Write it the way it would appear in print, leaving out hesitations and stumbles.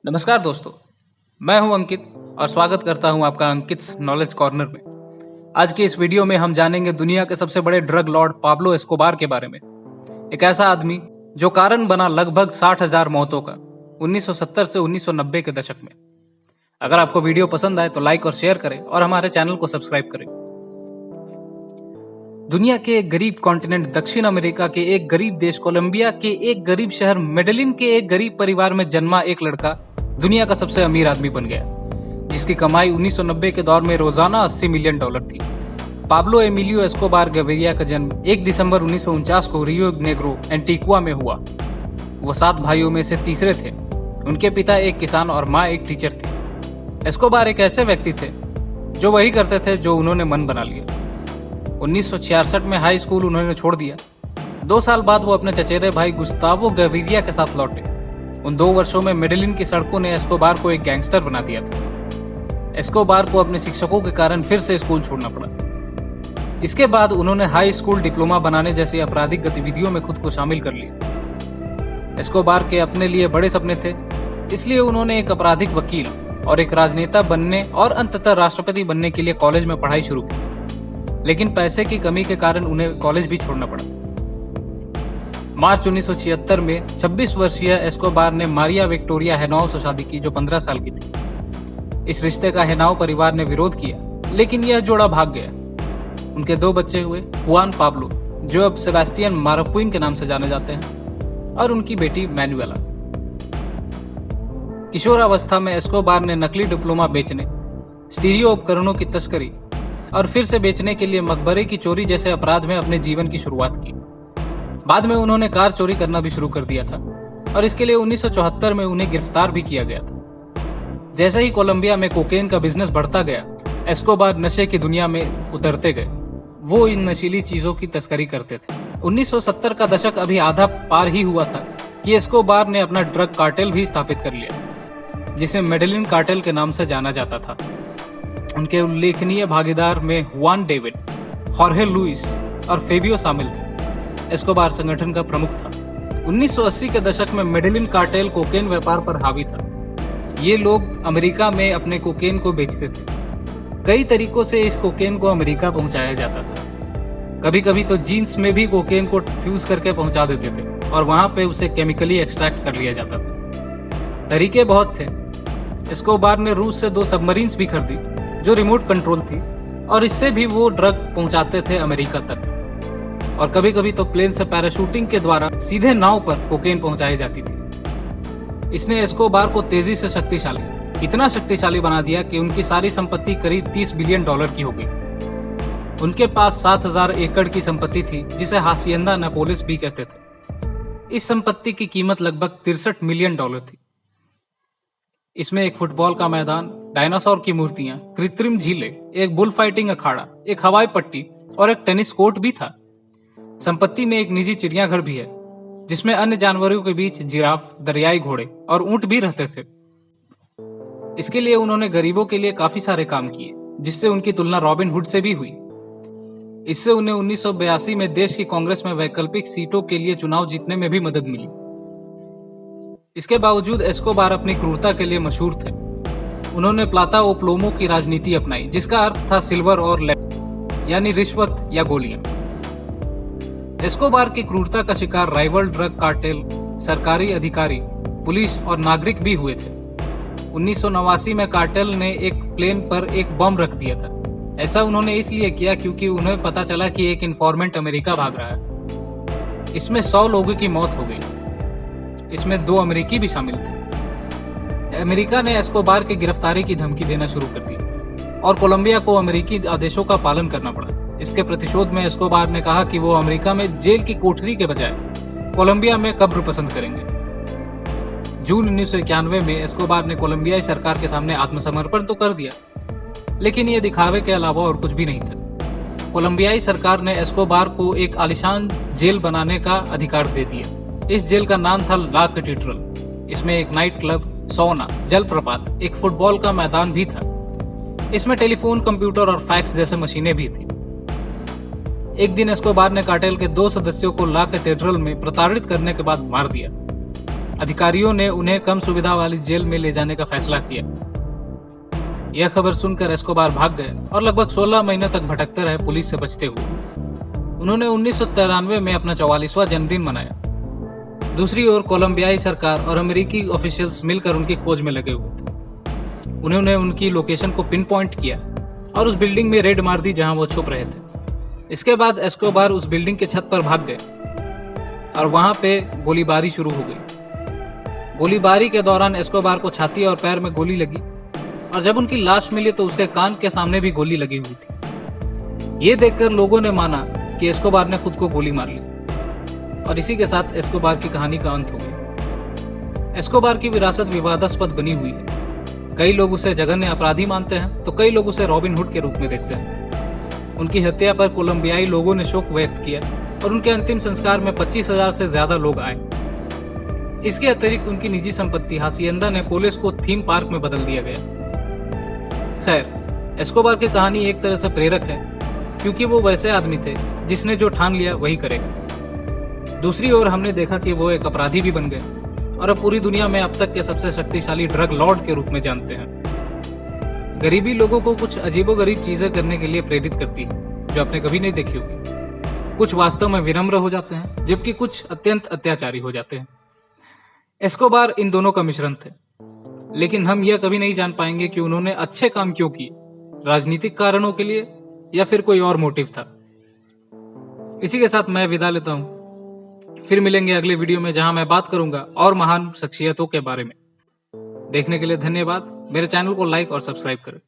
नमस्कार दोस्तों, मैं हूं अंकित और स्वागत करता हूं आपका अंकित्स नॉलेज कॉर्नर में। आज की इस वीडियो में हम जानेंगे दुनिया के सबसे बड़े ड्रग लॉर्ड पाब्लो एस्कोबार के बारे में। एक ऐसा आदमी जो कारण बना लगभग 60,000 मौतों का 1970 से 1990 के दशक में। अगर आपको वीडियो पसंद आए तो लाइक और शेयर करें और हमारे चैनल को सब्सक्राइब करें। दुनिया के एक गरीब कॉन्टिनेंट दक्षिण अमेरिका के एक गरीब देश कोलंबिया के एक गरीब शहर मेडेलिन के एक गरीब परिवार में जन्मा एक लड़का दुनिया का सबसे अमीर आदमी बन गया, जिसकी कमाई 1990 के दौर में रोजाना 80 मिलियन डॉलर थी। पाब्लो एमिलियो एस्कोबार गवेरिया का जन्म 1 दिसंबर 1949 को रियो नेग्रो एंटीगुआ में हुआ। वो 7 भाइयों में से तीसरे थे। उनके पिता एक किसान और माँ एक टीचर थी। एस्कोबार एक ऐसे व्यक्ति थे जो वही करते थे जो उन्होंने मन बना लिया। 1966 में हाई स्कूल उन्होंने छोड़ दिया। 2 साल बाद वो अपने चचेरे भाई गुस्तावो गवेरिया के साथ लौटे। उन 2 वर्षों में मेडेलिन की सड़कों ने एस्कोबार को एक गैंगस्टर बना दिया था। एस्कोबार को अपने शिक्षकों के कारण फिर से स्कूल छोड़ना पड़ा। इसके बाद उन्होंने हाई स्कूल डिप्लोमा बनाने जैसी आपराधिक गतिविधियों में खुद को शामिल कर लिया। एस्कोबार के अपने लिए बड़े सपने थे, इसलिए उन्होंने एक आपराधिक वकील और एक राजनेता बनने और अंततः राष्ट्रपति बनने के लिए कॉलेज में पढ़ाई शुरू की, लेकिन पैसे की कमी के कारण उन्हें कॉलेज भी छोड़ना पड़ा। मार्च 1976 में 26 वर्षीय एस्कोबार ने मारिया विक्टोरिया हेनाओ से शादी की, जो 15 साल की थी। इस रिश्ते का हेनाओ परिवार ने विरोध किया, लेकिन यह जोड़ा भाग गया। उनके 2 बच्चे हुए, हुआन पाब्लो, जो अब सेबास्टियन मार्क्विन के नाम से जाने जाते हैं, और उनकी बेटी मैनुएला। किशोरावस्था में एस्कोबार ने नकली डिप्लोमा बेचने, स्टीरियो उपकरणों की तस्करी और फिर से बेचने के लिए मकबरे की चोरी जैसे अपराध में अपने जीवन की शुरुआत की। बाद में उन्होंने कार चोरी करना भी शुरू कर दिया था और इसके लिए 1974 में उन्हें गिरफ्तार भी किया गया था। जैसे ही कोलंबिया में कोकेन का बिजनेस बढ़ता गया, एस्कोबार नशे की दुनिया में उतरते गए। वो इन नशीली चीजों की तस्करी करते थे। 1970 का दशक अभी आधा पार ही हुआ था कि एस्कोबार ने अपना ड्रग कार्टेल भी स्थापित कर लिया था, जिसे मेडेलिन कार्टेल के नाम से जाना जाता था। उनके उल्लेखनीय भागीदार में हुआन डेविड, हॉर्हे लुइस और फेबियो शामिल थे। एस्कोबार संगठन का प्रमुख था। 1980 के दशक में मेडेलिन कार्टेल कोकेन व्यापार पर हावी था। ये लोग अमेरिका में अपने कोकेन को बेचते थे। कई तरीकों से इस कोकेन को अमेरिका पहुंचाया जाता था। कभी कभी तो जीन्स में भी कोकेन को फ्यूज करके पहुंचा देते थे और वहां पे उसे केमिकली एक्सट्रैक्ट कर लिया जाता था। तरीके बहुत थे। एस्कोबार ने रूस से 2 सबमरीन्स भी खरीदी जो रिमोट कंट्रोल थी, और इससे भी वो ड्रग पहुंचाते थे अमेरिका तक। और कभी कभी तो प्लेन से पैराशूटिंग के द्वारा सीधे नाव पर कोकेन पहुंचाई जाती थी। इसने एस्कोबार को तेजी से इतना शक्तिशाली बना दिया कि उनकी सारी संपत्ति करीब 30 बिलियन डॉलर की हो गई। उनके पास 7,000 एकड़ की संपत्ति थी, जिसे हासिएंदा नेपोलिस भी कहते थे। इस संपत्ति की कीमत लगभग 63 मिलियन डॉलर थी। इसमें एक फुटबॉल का मैदान, डायनासोर की मूर्तियां, कृत्रिम झीलें, एक बुल फाइटिंग अखाड़ा, एक हवाई पट्टी और एक टेनिस कोर्ट भी था। संपत्ति में एक निजी चिड़ियाघर भी है, जिसमें अन्य जानवरों के बीच जिराफ, दरियाई घोड़े और ऊंट भी रहते थे। इसके लिए उन्होंने गरीबों के लिए काफी सारे काम किए, जिससे उनकी तुलना रॉबिन हुड से भी हुई। इससे उन्हें 1982 में देश की कांग्रेस में वैकल्पिक सीटों के लिए चुनाव जीतने में भी मदद मिली। इसके बावजूद एस्कोबार अपनी क्रूरता के लिए मशहूर थे। उन्होंने प्लाता ओ प्लोमो की राजनीति अपनाई, जिसका अर्थ था सिल्वर और लेड, यानी रिश्वत या गोलियां। एस्कोबार की क्रूरता का शिकार राइवल ड्रग कार्टेल, सरकारी अधिकारी, पुलिस और नागरिक भी हुए थे। 1989 में कार्टेल ने एक प्लेन पर एक बम रख दिया था। ऐसा उन्होंने इसलिए किया क्योंकि उन्हें पता चला कि एक इन्फॉर्मेंट अमेरिका भाग रहा है। इसमें 100 लोगों की मौत हो गई। इसमें 2 अमेरिकी भी शामिल थे। अमेरिका ने एस्कोबार की गिरफ्तारी की धमकी देना शुरू कर दी और कोलंबिया को अमेरिकी आदेशों का पालन करना पड़ा। इसके प्रतिशोध में एस्कोबार ने कहा कि वो अमेरिका में जेल की कोठरी के बजाय कोलंबिया में कब्र पसंद करेंगे। जून 1991 में एस्कोबार ने कोलंबियाई सरकार के सामने आत्मसमर्पण तो कर दिया, लेकिन ये दिखावे के अलावा और कुछ भी नहीं था। कोलंबियाई सरकार ने एस्कोबार को एक आलीशान जेल बनाने का अधिकार दे दिया। इस जेल का नाम था ला कैथेड्रल। इसमें एक नाइट क्लब, सौना, जलप्रपात, एक फुटबॉल का मैदान भी था। इसमें टेलीफोन, कंप्यूटर और फैक्स जैसे मशीनें भी थी। एक दिन एस्कोबार ने कार्टेल के 2 सदस्यों को ला कैथेड्रल में प्रताड़ित करने के बाद मार दिया। अधिकारियों ने उन्हें कम सुविधा वाली जेल में ले जाने का फैसला किया। यह खबर सुनकर एस्कोबार भाग गए और लगभग 16 महीने तक भटकते रहे, पुलिस से बचते हुए। उन्होंने 1993 में अपना 44वां जन्मदिन मनाया। दूसरी ओर कोलंबियाई सरकार और अमेरिकी ऑफिशियल्स मिलकर उनकी खोज में लगे हुए थे। उन्होंने उनकी लोकेशन को पिन पॉइंट किया और उस बिल्डिंग में रेड मार दी जहां वो छुप रहे थे। इसके बाद एस्कोबार उस बिल्डिंग के छत पर भाग गए और वहां पे गोलीबारी शुरू हो गई। गोलीबारी के दौरान एस्कोबार को छाती और पैर में गोली लगी और जब उनकी लाश मिली तो उसके कान के सामने भी गोली लगी हुई थी। ये देखकर लोगों ने माना कि एस्कोबार ने खुद को गोली मार ली और इसी के साथ एस्कोबार की कहानी का अंत हो गया। एस्कोबार की विरासत विवादास्पद बनी हुई है। कई लोग उसे जघन्य अपराधी मानते हैं तो कई लोग उसे रॉबिन हुड के रूप में देखते हैं। उनकी हत्या पर कोलंबियाई लोगों ने शोक व्यक्त किया और उनके अंतिम संस्कार में 25,000 से ज्यादा लोग आए। इसके अतिरिक्त उनकी निजी संपत्ति हासिएंदा नेपोलिस को थीम पार्क में बदल दिया गया। खैर, एस्कोबार की कहानी एक तरह से प्रेरक है क्योंकि वो वैसे आदमी थे जिसने जो ठान लिया वही करेगा। दूसरी ओर हमने देखा कि वो एक अपराधी भी बन गए और अब पूरी दुनिया में अब तक के सबसे शक्तिशाली ड्रग लॉर्ड के रूप में जानते हैं। गरीबी लोगों को कुछ अजीबोगरीब चीजें करने के लिए प्रेरित करती है जो आपने कभी नहीं देखी होगी। कुछ वास्तव में विनम्र हो जाते हैं जबकि कुछ अत्यंत अत्याचारी हो जाते हैं। एस्कोबार इन दोनों का मिश्रण थे, लेकिन हम यह कभी नहीं जान पाएंगे कि उन्होंने अच्छे काम क्यों किए, राजनीतिक कारणों के लिए या फिर कोई और मोटिव था। इसी के साथ मैं विदा लेता हूं। फिर मिलेंगे अगले वीडियो में जहां मैं बात करूंगा और महान शख्सियतों के बारे में। देखने के लिए धन्यवाद। मेरे चैनल को लाइक और सब्सक्राइब करें।